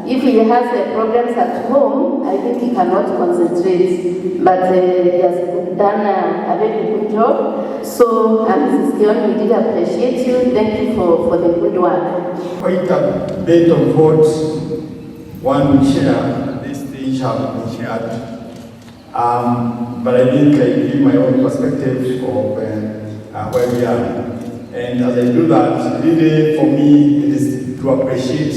if he has problems at home, I think he cannot concentrate. But he has done a very good job. So, Mrs. Kioni, we did appreciate you. Thank you for the good work. Quite a bit of what one would share, these things have been shared. But I think I give my own perspective of where we are. And as I do that, really for me, it is to appreciate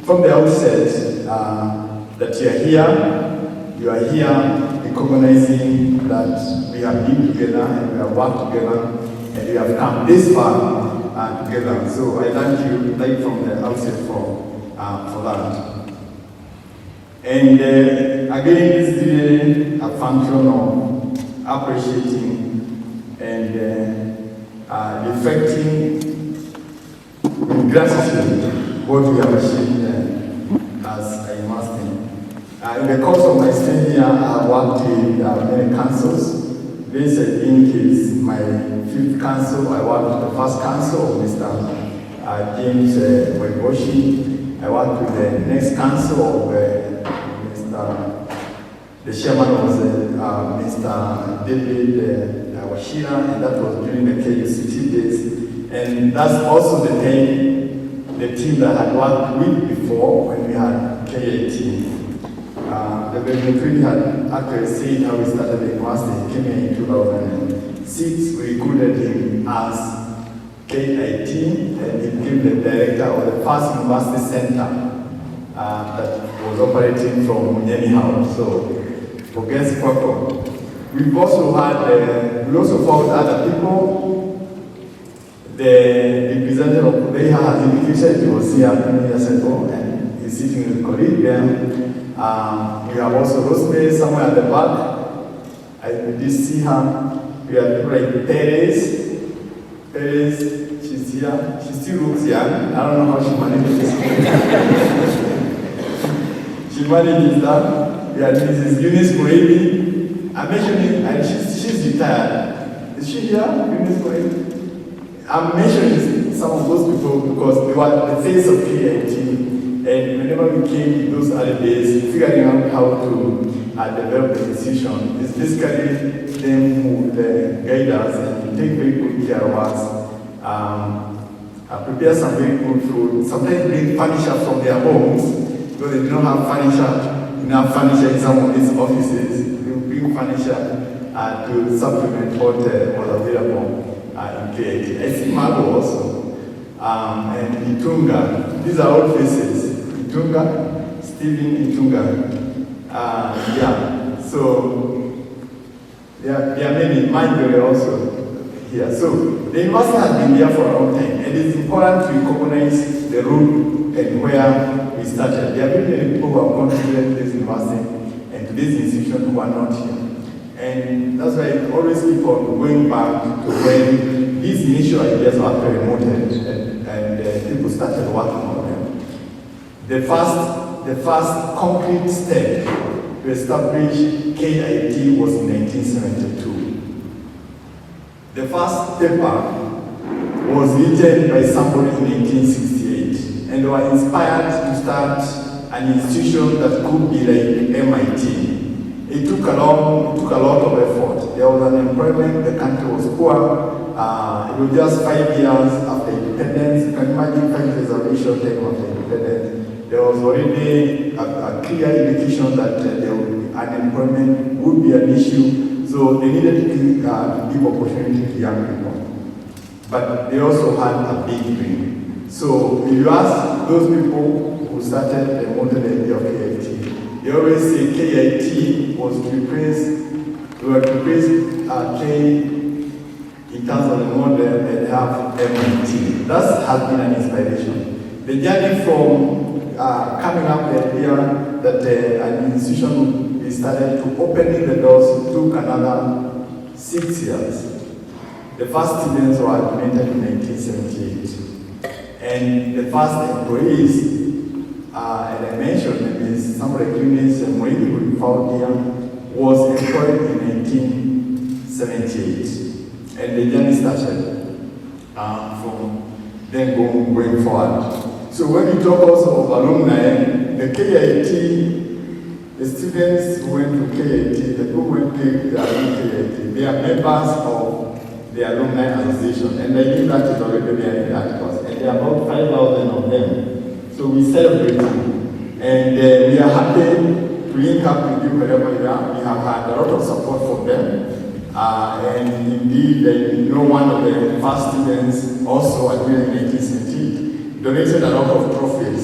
from the outset that you are here recognizing that we have been together and we have worked together and we have come this far together. So I thank you right from the outset for that. And again, this is really a function of appreciating and reflecting in gratitude what we have achieved as a master. In the course of my stay here, I worked in many councils. This, I think, is my 5th council. I worked with the first council of Mr. James Weboshi. I worked with the next council of the chairman was Mr. David Washira, and that was during the KUCT days. And that's also the team that I had worked with before when we had KAT. The Benefit had actually seen how we started the university. He came here in 2006. We recruited him as KIT, and he became the director of the first university center that was operating from Munyeni House. So, for guest purpose. We've also had, we also found other people. The representative of Kubeha has indicated he was here many years ago, and he's sitting with a colleague there. We have also Rosemary somewhere at the back. I did see her. We have people like Perez. She's here. She still looks young. I don't know how she manages. She manages that. We have Mrs. Eunice Moebi. I mentioned it, she's retired. Is she here? Eunice Moebi? I'm mentioning some of those people because they were the face of KIT. And whenever we came in those early days, figuring out how to develop the institution, it's basically them who guide us and take very good care of us, prepare some very good food, sometimes bring furniture from their homes, because they don't have enough furniture in some of these offices. They will bring furniture to supplement what was available in KIT. I see Margo also, and Itunga. These are all faces. Itunga, Stephen Itunga. Yeah, so there are many. Mine also here. So the university has been here for a long time, and it's important to recognize the route and where we started. There are many people who have contributed to this university and to this institution who are not here. And that's why I always keep on going back to when these initial ideas were actually mooted and people started working on them. The first concrete step to establish KIT was in 1972. The first paper was written by somebody in 1968, and they were inspired to start an institution that could be like MIT. It took a lot of effort. There was unemployment, the country was poor. It was just 5 years after independence. You can imagine 5 years of a short time after independence. There was already a clear indication that unemployment would be an issue. So they needed to give opportunity to young people. But they also had a big dream. So if you ask those people who started the modern idea of KIT, they always say KIT was to replace K in terms of the model and have MIT. That has been an inspiration. The journey from coming up with the idea that an institution would be started to opening the doors took another 6 years. The first students were admitted in 1978. And the first employees, and I mentioned is some of the clinics and Mwini who found here, was employed in 1978. And the journey started from then going forward. So when we talk also of alumni, the KIT, the students who went to KIT, the people who went to KIT, they are members of the Alumni Association, and I think that is already there in the articles. And there are about 5,000 of them. So we celebrate them. And we are happy to link up with you wherever you are. We have had a lot of support from them. And indeed, one of the first students also admitted in 1978 donated a lot of trophies.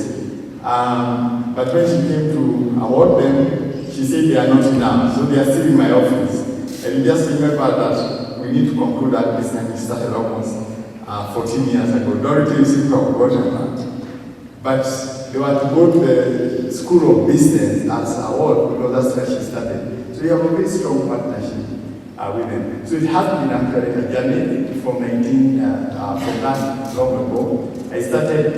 But when she came to award them, she said they are not enough, so they are still in my office. And just remember that we need to conclude that business we started almost 14 years ago. Dorothy seems to have forgotten that. But they were to go to the School of Business as an award because that's where she started. So we have a very strong partnership with them. So it has been actually a journey from that long ago. I started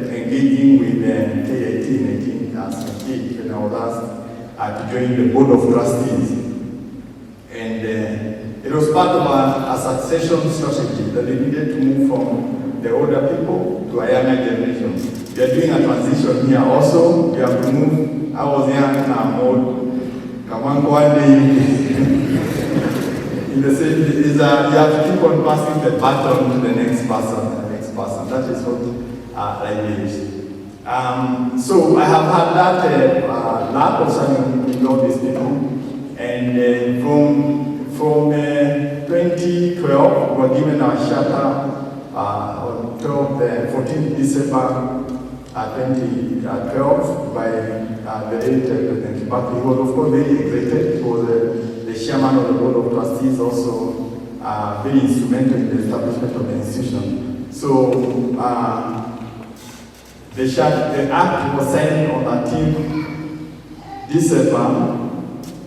engaging with KIT in 1978 when I was asked to join the Board of Trustees. And it was part of a succession strategy that they needed to move from the older people to a younger generation. We are doing a transition here also. We have to move. I was young and I'm old. Come on, one day. In the same, you have to keep on passing the baton to the next person. That is what I did. So I have had that lack of serving with all these people. And from 2012, we were given our charter on 14th December 2012 by the late President Kimathi. He was, of course, very excited. He was the chairman of the Board of Trustees, also very instrumental in the establishment of the institution. So the act was signed on 13th December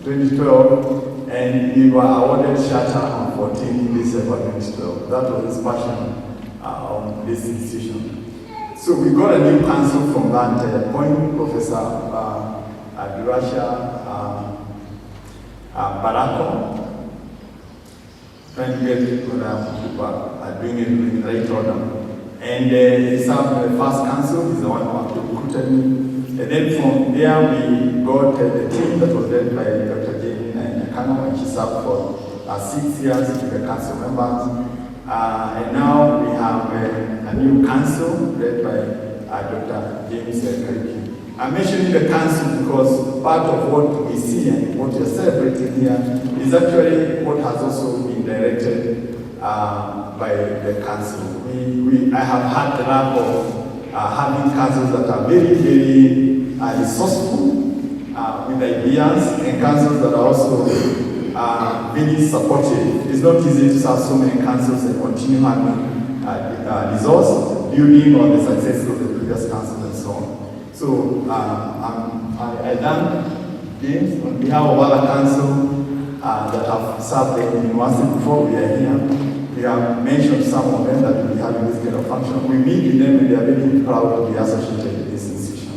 2012, and we were awarded charter on 14th December 2012. That was the passion of this institution. So we got a new council from that point, Professor Durasha Barako, trying to get people who are doing it in the right order. And he served the first council, he's the one who recruited me. And then from there we got the team that was led by Dr. Jane Nakano, and she served for 6 years with the council members. And now we have a new council led by Dr. James Kariki. I'm mentioning the council because part of what we see and what you're celebrating here is actually what has also been directed by the council. I have had the luck of having councils that are very, very resourceful with ideas, and councils that are also very supportive. It's not easy to have so many councils and continue having resource building on the success of the previous councils and so on. So I thank James on behalf of other councils that have served the university before we are here. We have mentioned some of them that will be having this kind of function. We meet with them and they are very proud to be associated with this institution.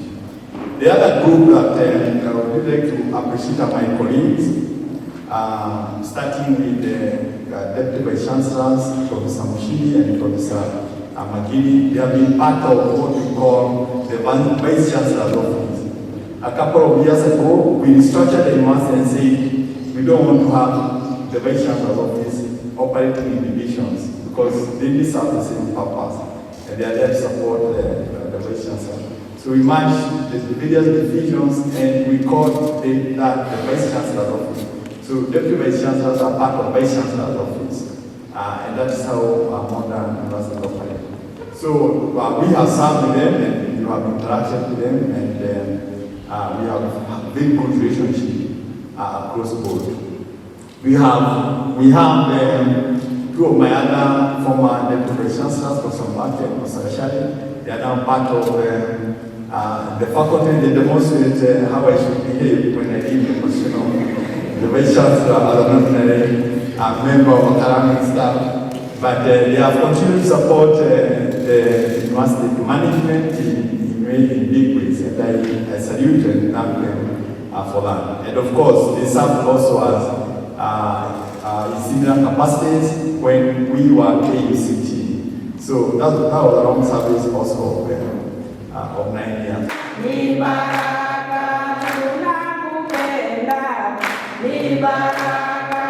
The other group that I would like to appreciate are my colleagues, starting with the Deputy Vice Chancellors, Professor Mushidi and Professor Magidi. They have been part of what we call the Vice Chancellor's office. a couple of years ago, we restructured the university and said we don't want to have the Vice Chancellor's office operating in divisions because they serve the same purpose and they are there to support the Vice Chancellor. So we merged the various divisions and we called that the Vice Chancellor's office. So Deputy Vice Chancellors are part of Vice Chancellor's office. And that is how our modern university operates. So we have served with them and you have interacted with them and we have a very good relationship across the board. We have two of my other former Deputy Vice Chancellors, Prof. and Prof. They are now part of the faculty. They demonstrate how I should behave when I leave the position of the Vice Chancellor as an ordinary member of academic staff. But they have continued to support the university management in big ways, and I salute and thank them for that. And of course, they served also as in similar capacities when we were KUCT. So that was a long service also of 9 years.